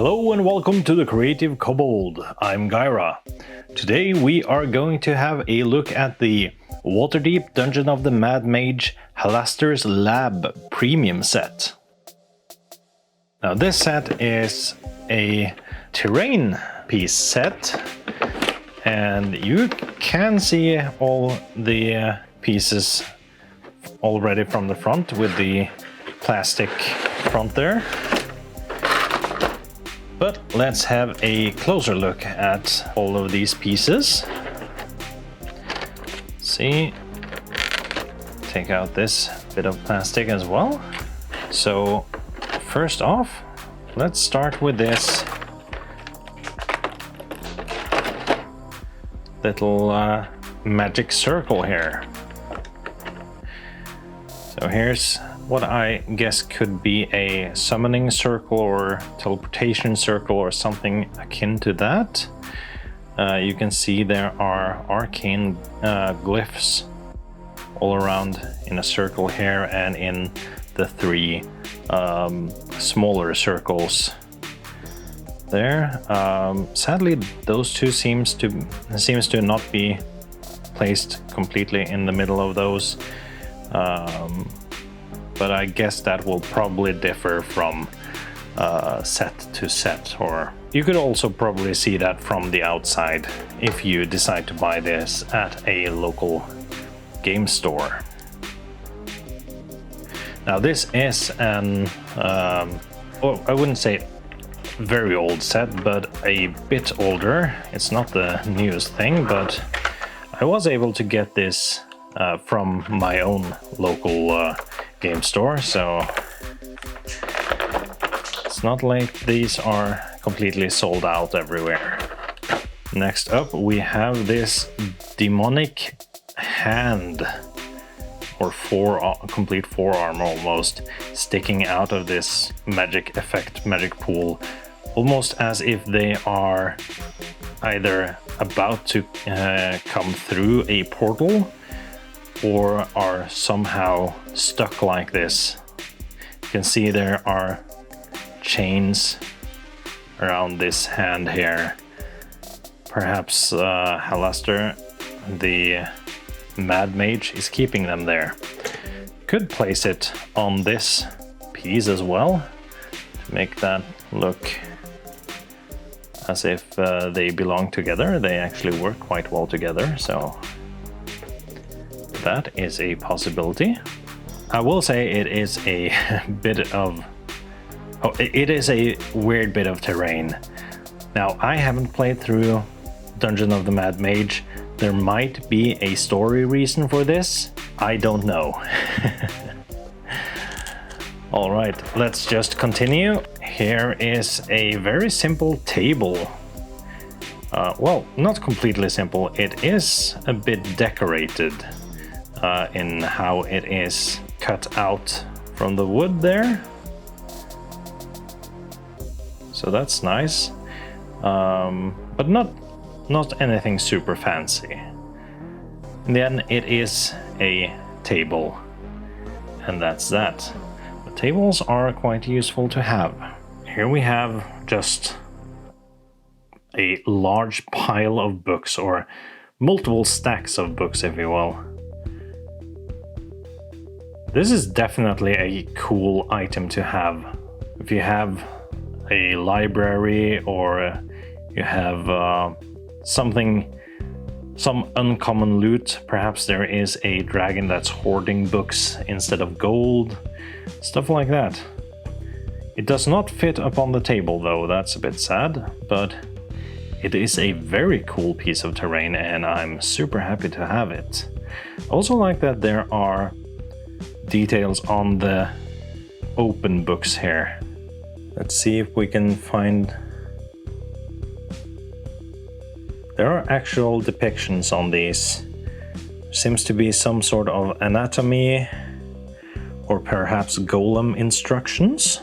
Hello and welcome to the Creative Kobold. I'm Gyra. Today we are going to have a look at the Waterdeep Dungeon of the Mad Mage Halaster's Lab Premium set. Now this set is a terrain piece set, and you can see all the pieces already from the front with the plastic front there. But let's have a closer look at all of these pieces. See, take out this bit of plastic as well. So first off, let's start with this little magic circle here. So here's what I guess could be a summoning circle or teleportation circle or something akin to that. You can see there are arcane glyphs all around in a circle here and in the three smaller circles there. Sadly, those two seems to not be placed completely in the middle of those. But I guess that will probably differ from set to set, or you could also probably see that from the outside if you decide to buy this at a local game store. Now this is an, well, I wouldn't say very old set, but a bit older. It's not the newest thing, but I was able to get this from my own local game store, so it's not like these are completely sold out everywhere. Next up we have this demonic hand, or complete forearm almost, sticking out of this magic effect, magic pool, almost as if they are either about to come through a portal or are somehow stuck like this. You can see there are chains around this hand here. Perhaps Halaster, the Mad Mage, is keeping them there. Could place it on this piece as well to make that look as if they belong together. They actually work quite well together, so that is a possibility. I will say it is a bit of... oh, it is a weird bit of terrain. Now, I haven't played through Dungeon of the Mad Mage. There might be a story reason for this. I don't know. Alright, let's just continue. Here is a very simple table. Well, not completely simple. It is a bit decorated in how it is cut out from the wood there. So that's nice, but not anything super fancy. And then it is a table, and that's that. But tables are quite useful to have. Here we have just a large pile of books, or multiple stacks of books, if you will. This is definitely a cool item to have. If you have a library, or you have some uncommon loot, perhaps there is a dragon that's hoarding books instead of gold, stuff like that. It does not fit up on the table though, that's a bit sad, but it is a very cool piece of terrain and I'm super happy to have it. I also like that there are details on the open books here. Let's see if we can find... There are actual depictions on these. Seems to be some sort of anatomy or perhaps golem instructions.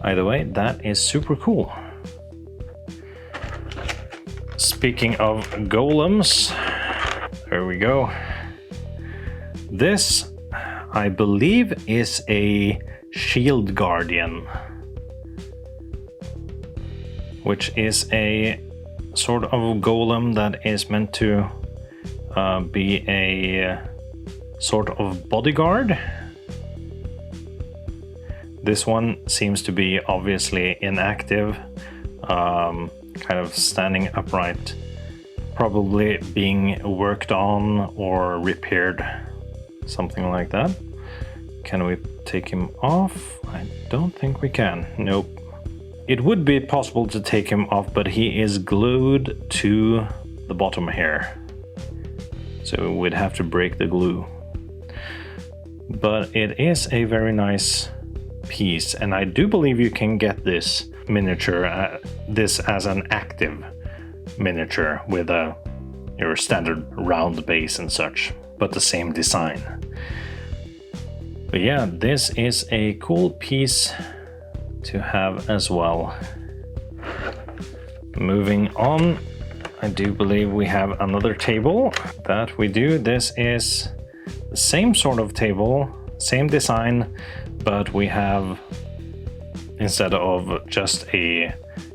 Either way, that is super cool. Speaking of golems, there we go. This, I believe, is a shield guardian. which is a sort of golem that is meant to be a sort of bodyguard. This one seems to be obviously inactive, kind of standing upright, probably being worked on or repaired, something like that. Can we take him off? I don't think we can. Nope. It would be possible to take him off, but he is glued to the bottom here. So we'd have to break the glue. But it is a very nice piece, and I do believe you can get this miniature, this as an active miniature with your standard round base and such, but the same design. But yeah, this is a cool piece to have as well. Moving on, I do believe we have another table that we do. This is the same sort of table, same design, but we have, instead of just an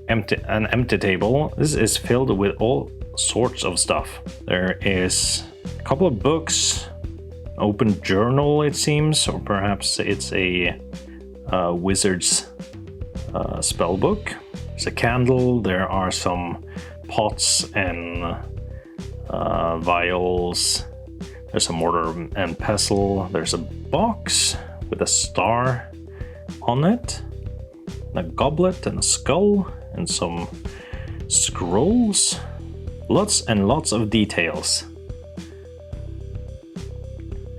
empty table, this is filled with all sorts of stuff. There is a couple of books, open journal it seems, or perhaps it's a wizard's spell book. There's a candle, there are some pots and vials, there's a mortar and pestle, there's a box with a star on it, a goblet and a skull, and some scrolls. Lots and lots of details.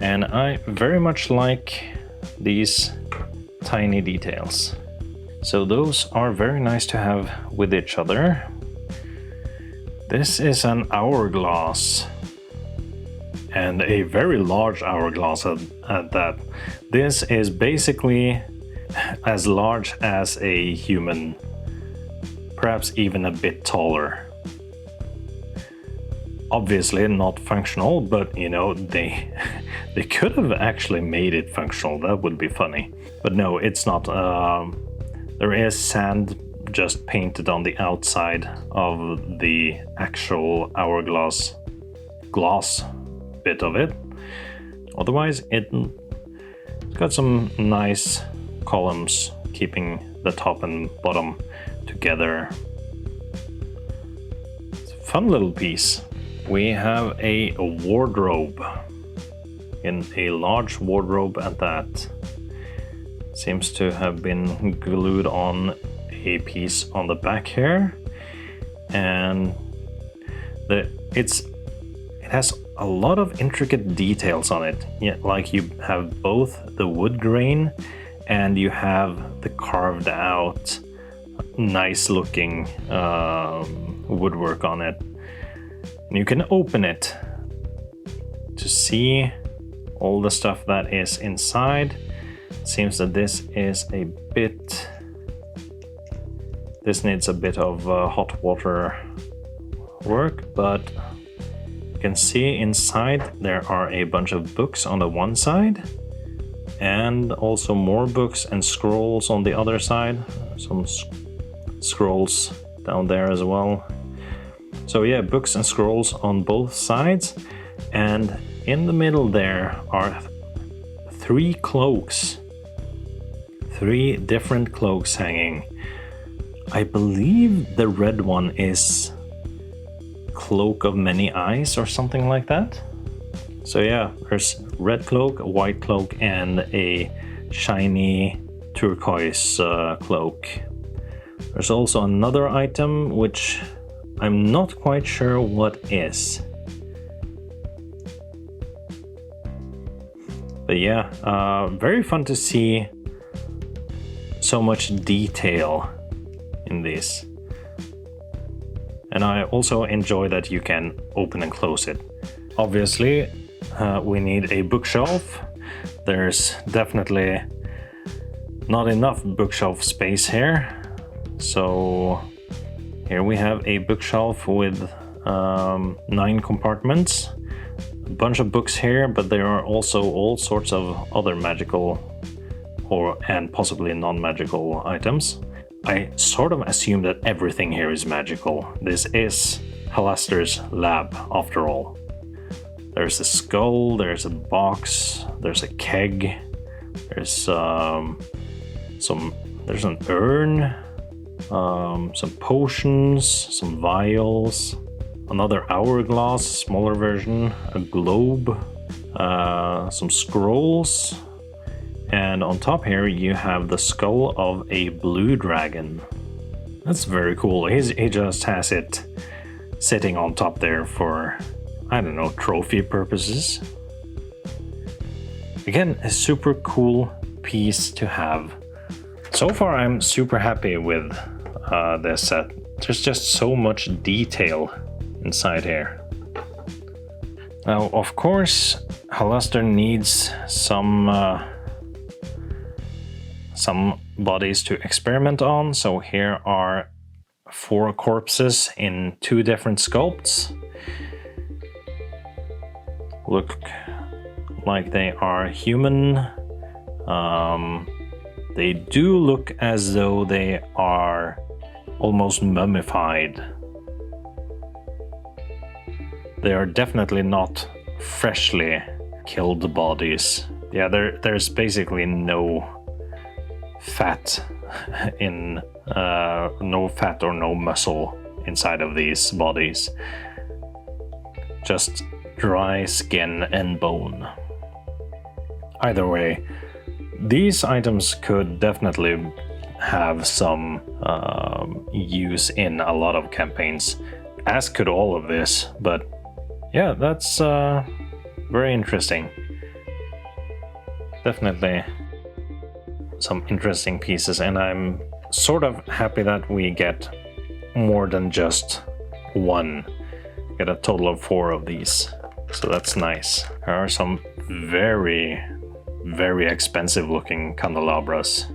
And I very much like these tiny details. So those are very nice to have with each other. This is an hourglass, and a very large hourglass at that. This is basically as large as a human, perhaps even a bit taller. Obviously not functional, but you know, they could have actually made it functional. That would be funny. But no, it's not. There is sand just painted on the outside of the actual hourglass glass bit of it. Otherwise, it's got some nice columns keeping the top and bottom together. It's a fun little piece. We have a wardrobe, in a large wardrobe at that. Seems to have been glued on a piece on the back here, and it has a lot of intricate details on it. Yeah, like you have both the wood grain and you have the carved out, nice looking woodwork on it. And you can open it to see all the stuff that is inside. It seems that this needs a bit of hot water work, but you can see inside there are a bunch of books on the one side, and also more books and scrolls on the other side. Some scrolls down there as well. So yeah, books and scrolls on both sides, and in the middle there are 3 cloaks. 3 different cloaks hanging. I believe the red one is Cloak of Many Eyes or something like that. So yeah, there's red cloak, a white cloak, and a shiny turquoise cloak. There's also another item which I'm not quite sure what is. But yeah, very fun to see so much detail in this. And I also enjoy that you can open and close it. Obviously, we need a bookshelf. There's definitely not enough bookshelf space here. So here we have a bookshelf with 9 compartments. A bunch of books here, but there are also all sorts of other magical and possibly non-magical items. I sort of assume that everything here is magical. This is Halaster's lab, after all. There's a skull, there's a box, there's a keg, there's there's an urn, some potions, some vials, another hourglass, smaller version, a globe, some scrolls, and on top here you have the skull of a blue dragon. That's very cool. He just has it sitting on top there for, I don't know, trophy purposes. Again, a super cool piece to have. So far I'm super happy with this set. There's just so much detail inside here. Now, of course, Halaster needs some bodies to experiment on, so here are 4 corpses in 2 different sculpts. Look like they are human. They do look as though they are almost mummified. They are definitely not freshly killed bodies. Yeah, there's basically no fat in no fat or no muscle inside of these bodies. Just dry skin and bone. Either way, these items could definitely have some use in a lot of campaigns, as could all of this, but yeah, that's very interesting. Definitely some interesting pieces, and I'm sort of happy that we get more than just one. Get a total of 4 of these, so that's nice. There are some very, very expensive looking candelabras.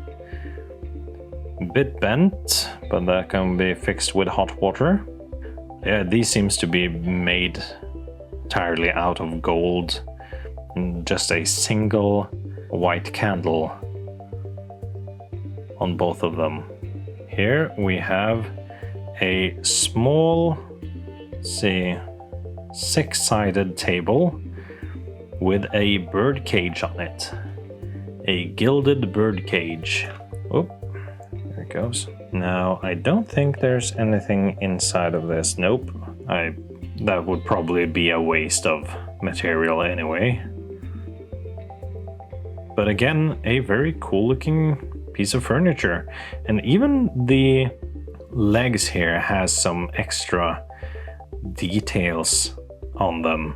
A bit bent, but that can be fixed with hot water. Yeah, these seems to be made entirely out of gold. Just a single white candle on both of them. Here we have a small, say, 6-sided table with a bird cage on it. A gilded bird cage. Oh, there it goes. Now, I don't think there's anything inside of this. Nope. That would probably be a waste of material anyway. But again, a very cool looking piece of furniture. And even the legs here has some extra details on them.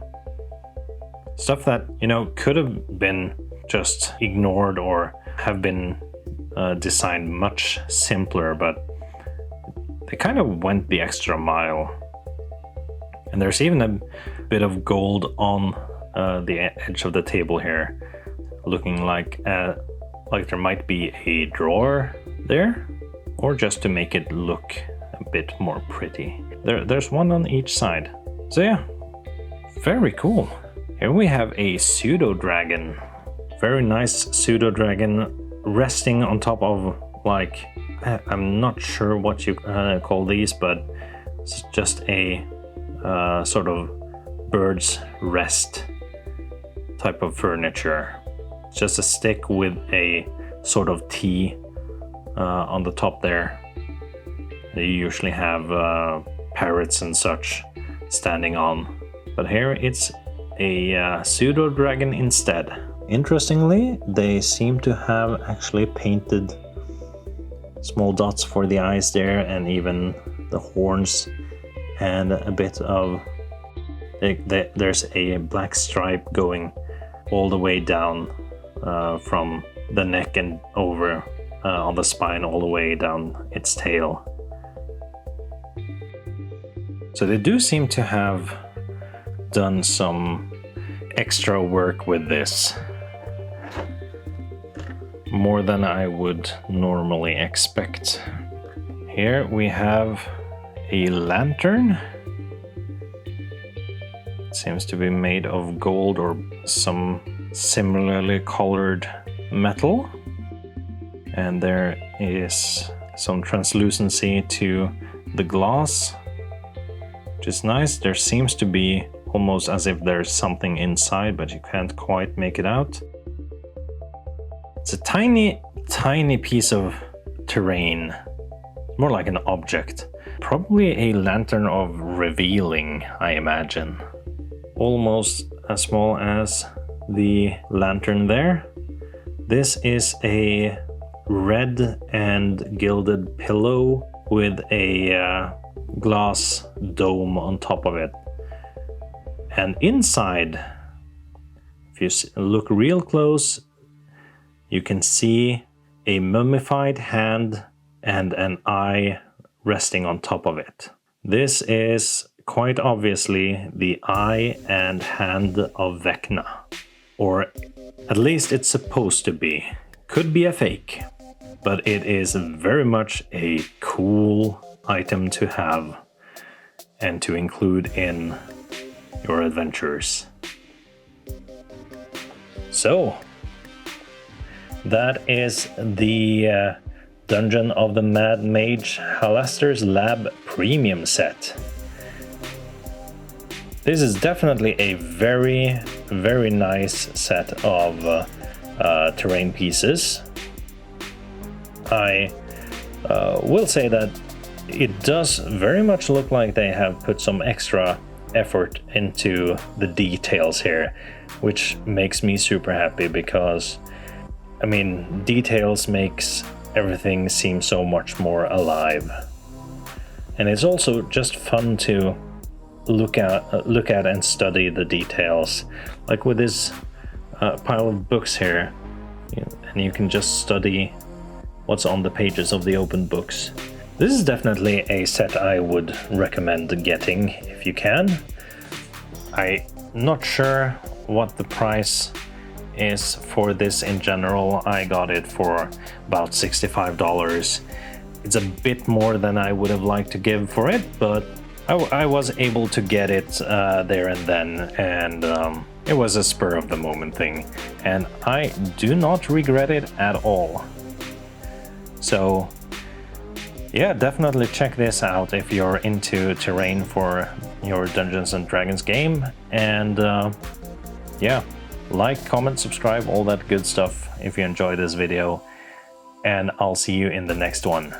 Stuff that, you know, could have been just ignored or have been designed much simpler, but they kind of went the extra mile. And there's even a bit of gold on the edge of the table here, looking like there might be a drawer there, or just to make it look a bit more pretty. There's one on each side. So yeah, very cool. Here we have a Pseudo Dragon. Very nice Pseudo Dragon resting on top of, like, I'm not sure what you call these, but it's just a sort of bird's rest type of furniture. It's just a stick with a sort of T on the top there. They usually have parrots and such standing on, but here it's a Pseudo Dragon instead. Interestingly, they seem to have actually painted small dots for the eyes there, and even the horns, and a bit of there's a black stripe going all the way down from the neck and over on the spine all the way down its tail. So they do seem to have done some extra work with this, more than I would normally expect. Here we have a lantern. It seems to be made of gold or some similarly colored metal. And there is some translucency to the glass, which is nice. There seems to be almost as if there's something inside, but you can't quite make it out. It's a tiny, tiny piece of terrain, more like an object. Probably a lantern of revealing, I imagine. Almost as small as the lantern there. This is a red and gilded pillow with a glass dome on top of it. And inside, if you look real close, you can see a mummified hand and an eye resting on top of it. This is quite obviously the eye and hand of Vecna. Or at least it's supposed to be. Could be a fake, but it is very much a cool item to have and to include in your adventures. So, that is the Dungeon of the Mad Mage Halaster's Lab Premium set. This is definitely a very, very nice set of terrain pieces. I will say that it does very much look like they have put some extra effort into the details here, which makes me super happy because, I mean, details makes everything seem so much more alive. And it's also just fun to look at and study the details. Like with this pile of books here, and you can just study what's on the pages of the open books. This is definitely a set I would recommend getting if you can. I'm not sure what the price is for this in general. I got it for about $65. It's a bit more than I would have liked to give for it, but I was able to get it there and then, and it was a spur of the moment thing, and I do not regret it at all. So yeah, definitely check this out if you're into terrain for your Dungeons and Dragons game, and yeah, like, comment, subscribe, all that good stuff if you enjoyed this video, and I'll see you in the next one.